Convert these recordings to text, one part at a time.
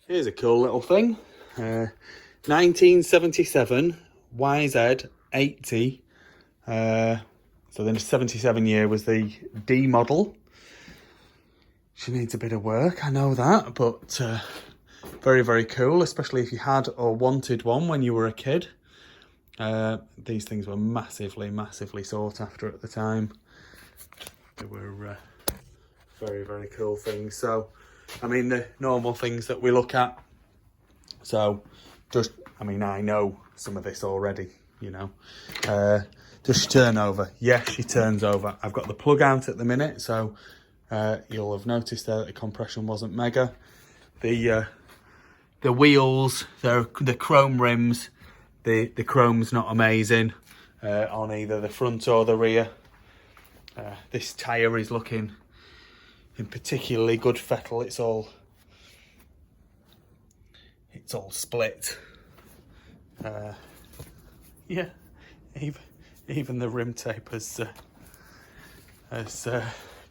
Here's a cool little thing. 1977 YZ80. So the 77 year was the D model. She needs a bit of work, I know that, but very, very cool, especially if you had or wanted one when you were a kid. These things were massively, massively sought after at the time. They were very, very cool things. So, I mean, the normal things that we look at. So, just, I mean, I know some of this already, you know. Does she turn over? Yes, she turns over. I've got the plug out at the minute, so you'll have noticed there that the compression wasn't mega. The wheels, the chrome rims, the chrome's not amazing on either the front or the rear. This tyre is looking in particularly good fettle. It's all split. Yeah, even the rim tape has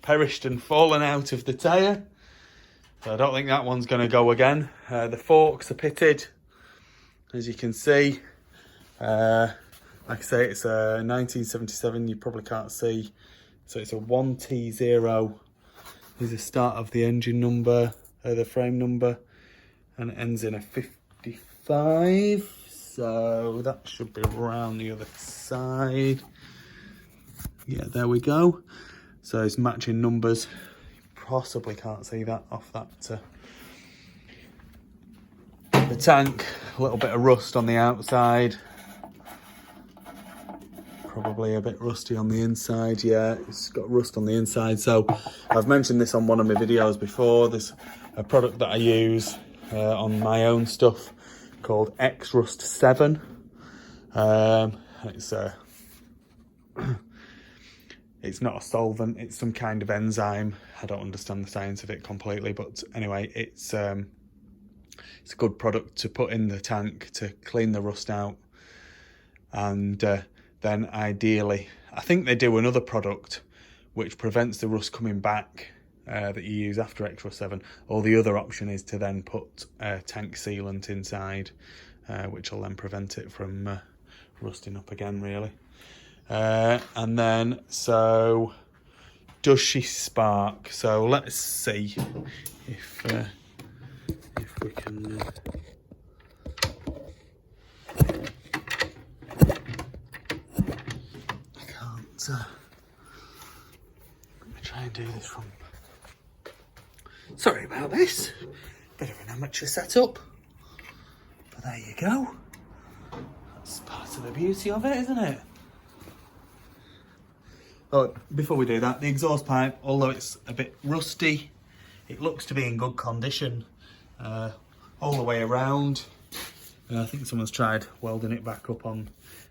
perished and fallen out of the tyre. So I don't think that one's going to go again. The forks are pitted, as you can see. Like I say, it's a 1977, you probably can't see. So it's a 1T0 is the start of the engine number, the frame number, and it ends in a 55. So that should be around the other side. Yeah, there we go. So it's matching numbers. You possibly can't see that off that. The tank, a little bit of rust on the outside. Probably a bit rusty on the inside. Yeah, it's got rust on the inside. So I've mentioned this on one of my videos before. There's a product that I use on my own stuff called X-Rust 7. It's not a solvent, it's some kind of enzyme. I don't understand the science of it completely, but anyway, it's a good product to put in the tank to clean the rust out. And then ideally, I think they do another product which prevents the rust coming back that you use after X-Rust 7. Or the other option is to then put tank sealant inside, which will then prevent it from rusting up again, really. And then, so does she spark? So let's see if we can. I can't. Let me try and do this from. Sorry about this. Bit of an amateur setup, but there you go. That's part of the beauty of it, isn't it? Oh, before we do that, the exhaust pipe, although it's a bit rusty, it looks to be in good condition all the way around. I think someone's tried welding it back up on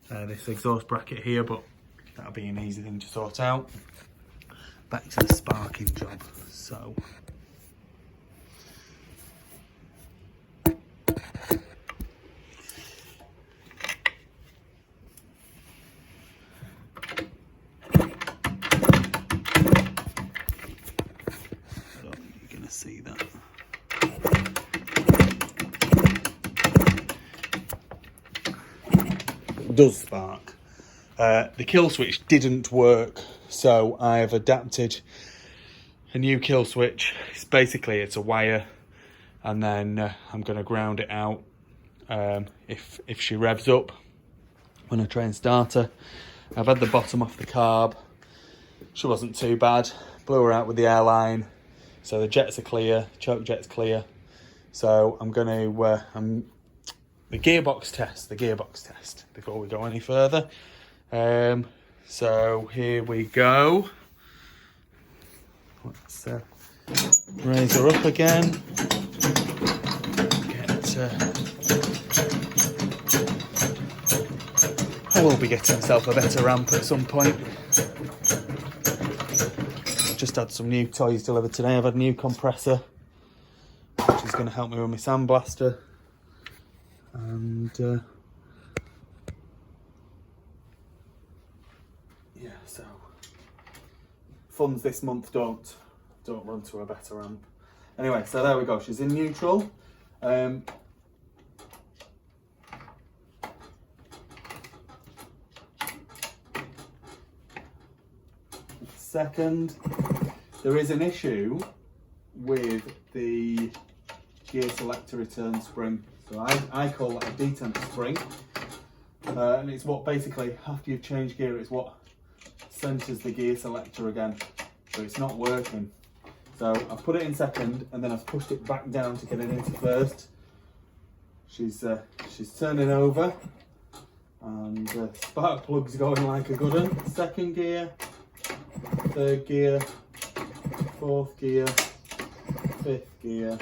this exhaust bracket here, but that'll be an easy thing to sort out. Back to the sparking job. So. See that. It does spark. The kill switch didn't work, so I have adapted a new kill switch. It's a wire, and then I'm going to ground it out if she revs up when I try and start her. I've had the bottom off the carb. She wasn't too bad. Blew her out with the airline. So the jets are clear, choke jet's clear. So I'm going to, the gearbox test, before we go any further. So here we go. Let's raise her up again. I will be getting myself a better ramp at some point. Just had some new toys delivered today. I've had a new compressor, which is going to help me with my sandblaster. And yeah, so funds this month don't run to a better amp. Anyway, so there we go. She's in neutral. Second, there is an issue with the gear selector return spring. So I call it a detent spring. And it's what basically, after you've changed gear, it's what centres the gear selector again. So it's not working. So I've put it in second and then I've pushed it back down to get it into first. She's turning over and spark plug's going like a good one. Second gear, third gear, fourth gear, fifth gear,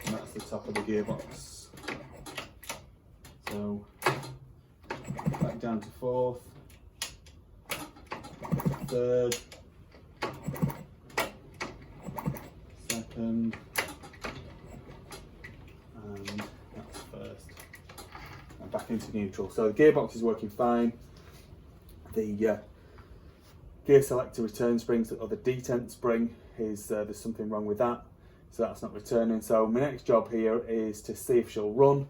and that's the top of the gearbox. So back down to fourth, third, second, and that's first. And back into neutral. So the gearbox is working fine. The gear selector return springs, or the detent spring, is there's something wrong with that, so that's not returning. So my next job here is to see if she'll run.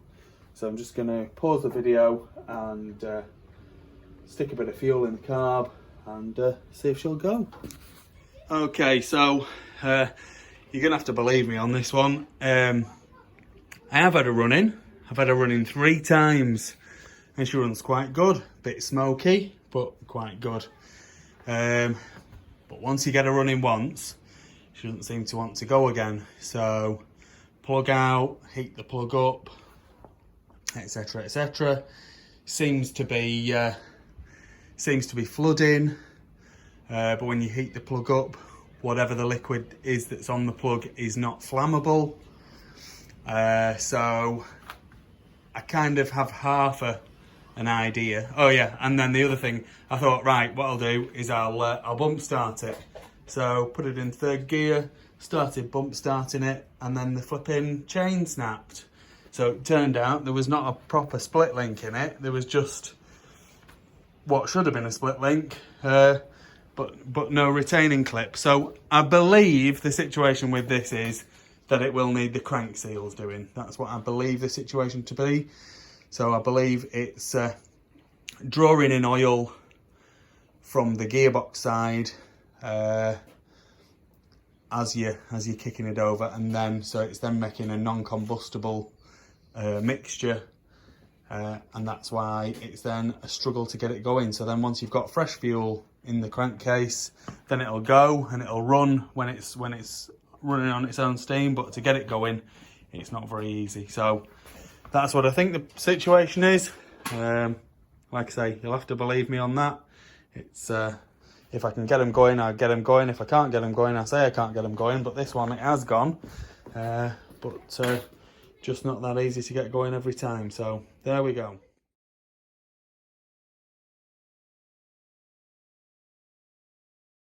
So I'm just going to pause the video and stick a bit of fuel in the carb and see if she'll go. Okay, so you're going to have to believe me on this one. I have had a run in. I've had a run in 3 times and she runs quite good. Bit smoky, but quite good. But once you get her running once, she doesn't seem to want to go again. So plug out, heat the plug up, etc, etc. Seems to be flooding, but when you heat the plug up, whatever the liquid is that's on the plug is not flammable. So I kind of have half an idea. Oh yeah, and then the other thing, I thought, right, what I'll do is I'll bump start it. So put it in third gear, started bump starting it, and then the flipping chain snapped. So it turned out there was not a proper split link in it. There was just what should have been a split link, but no retaining clip. So I believe the situation with this is that it will need the crank seals doing. That's what I believe the situation to be. So I believe it's drawing in oil from the gearbox side as you're kicking it over, and then so it's then making a non-combustible mixture, and that's why it's then a struggle to get it going. So then once you've got fresh fuel in the crankcase, then it'll go and it'll run when it's running on its own steam, but to get it going, it's not very easy. So that's what I think the situation is. Like I say, you'll have to believe me on that. It's if I can get them going, I'll get them going. If I can't get them going, I say I can't get them going. But this one, it has gone. But just not that easy to get going every time. So there we go.